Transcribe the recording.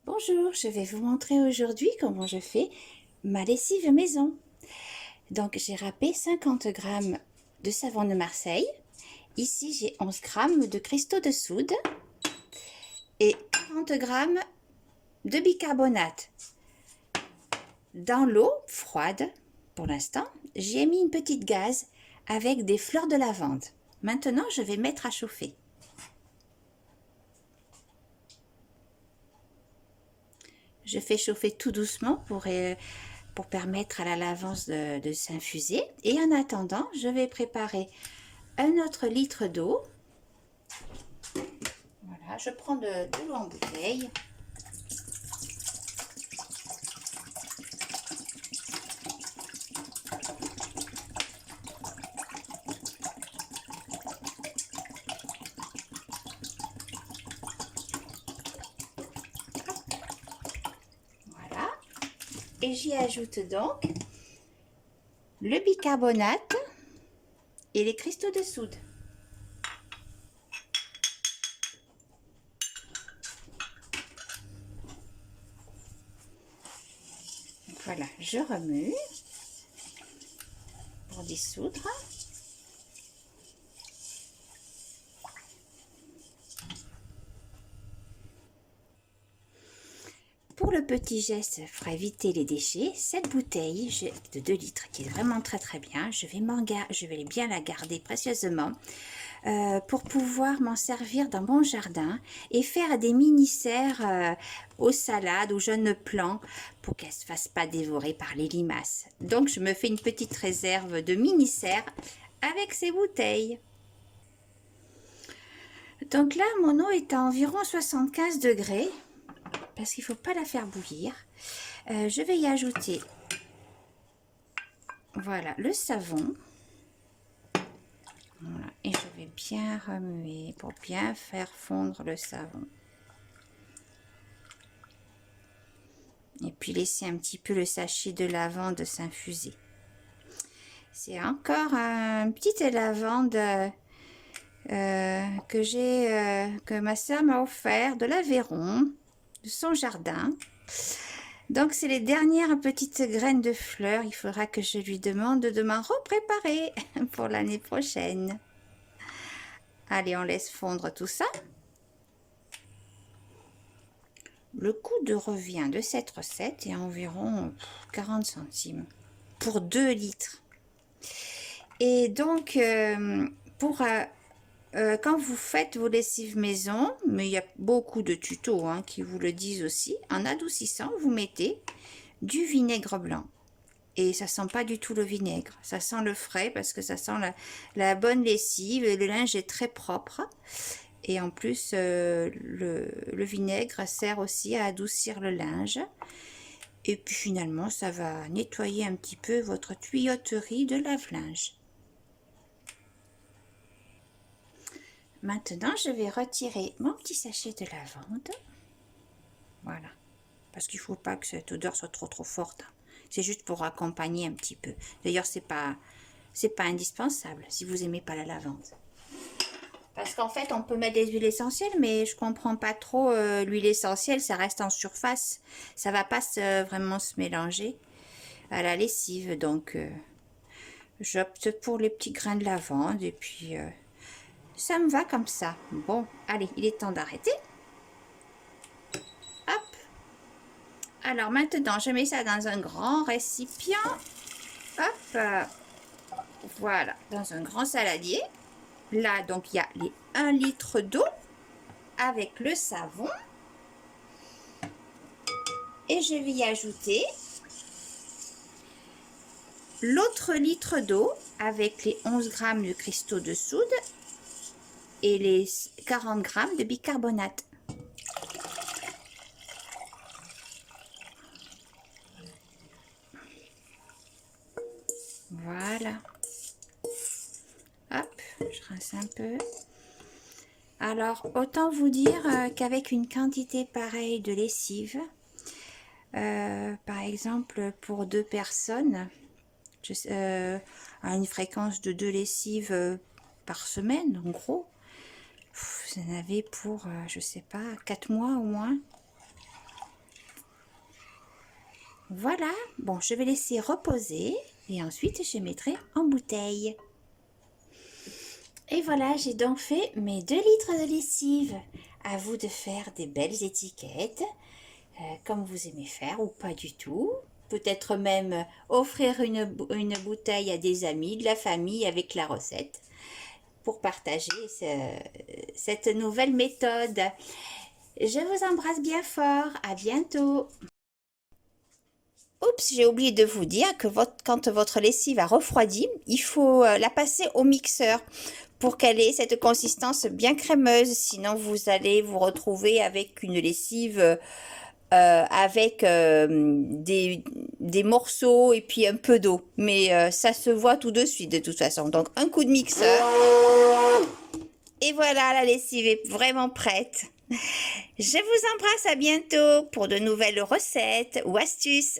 Bonjour, je vais vous montrer aujourd'hui comment je fais ma lessive maison. Donc j'ai râpé 50 g de savon de Marseille. Ici j'ai 11 g de cristaux de soude et 40 g de bicarbonate. Dans l'eau froide, pour l'instant, j'ai mis une petite gaze avec des fleurs de lavande. Maintenant je vais mettre à chauffer. Je fais chauffer tout doucement pour permettre à la lavande de s'infuser. Et en attendant, je vais préparer un autre litre d'eau. Voilà, je prends de l'eau en bouteille. Voilà. Et j'y ajoute donc le bicarbonate et les cristaux de soude. Voilà, je remue pour dissoudre. Pour le petit geste pour éviter les déchets, cette bouteille de 2 litres qui est vraiment très bien, je vais bien la garder précieusement pour pouvoir m'en servir dans mon jardin et faire des mini-serres aux salades, aux jeunes plants pour qu'elles ne se fassent pas dévorer par les limaces. Donc je me fais une petite réserve de mini-serres avec ces bouteilles. Donc là, mon eau est à environ 75 degrés. Parce qu'il ne faut pas la faire bouillir. Je vais y ajouter voilà, le savon. Voilà, et je vais bien remuer pour bien faire fondre le savon. Et puis laisser un petit peu le sachet de lavande s'infuser. C'est encore un petit lavande que ma soeur m'a offert de l'Aveyron, de son jardin. Donc c'est les dernières petites graines de fleurs. Il faudra que je lui demande de m'en repréparer pour l'année prochaine. Allez, on laisse fondre tout ça. Le coût de revient de cette recette est environ 40 centimes pour 2 litres. Et donc, quand vous faites vos lessives maison, mais il y a beaucoup de tutos qui vous le disent aussi, en adoucissant, vous mettez du vinaigre blanc. Et ça sent pas du tout le vinaigre, ça sent le frais parce que ça sent la bonne lessive, le linge est très propre. Et en plus, le vinaigre sert aussi à adoucir le linge. Et puis finalement, ça va nettoyer un petit peu votre tuyauterie de lave-linge. Maintenant, je vais retirer mon petit sachet de lavande. Voilà. Parce qu'il ne faut pas que cette odeur soit trop forte. C'est juste pour accompagner un petit peu. D'ailleurs, c'est pas indispensable si vous n'aimez pas la lavande. Parce qu'en fait, on peut mettre des huiles essentielles, mais je comprends pas trop l'huile essentielle, ça reste en surface. Ça va pas vraiment se mélanger à la lessive. Donc, j'opte pour les petits grains de lavande et puis ça me va comme ça. Bon, allez, il est temps d'arrêter. Hop. Alors maintenant, je mets ça dans un grand récipient. Hop. Voilà, dans un grand saladier. Là, donc, il y a les 1 litre d'eau avec le savon. Et je vais y ajouter l'autre litre d'eau avec les 11 g de cristaux de soude et les 40 g de bicarbonate. Voilà. Hop, je rince un peu. Alors, autant vous dire qu'avec une quantité pareille de lessive, par exemple pour 2 personnes, à une fréquence de 2 lessives par semaine, en gros, vous en avez pour, je sais pas, 4 mois au moins. Voilà, bon, je vais laisser reposer et ensuite je mettrai en bouteille. Et voilà, j'ai donc fait mes 2 litres de lessive. À vous de faire des belles étiquettes, comme vous aimez faire ou pas du tout. Peut-être même offrir une bouteille à des amis, de la famille avec la recette pour partager cette nouvelle méthode. Je vous embrasse bien fort, à bientôt. Oups, j'ai oublié de vous dire que quand votre lessive a refroidi, il faut la passer au mixeur pour qu'elle ait cette consistance bien crémeuse. Sinon, vous allez vous retrouver avec une lessive avec des morceaux et puis un peu d'eau. Mais ça se voit tout de suite de toute façon. Donc, un coup de mixeur. Et voilà, la lessive est vraiment prête. Je vous embrasse, à bientôt pour de nouvelles recettes ou astuces.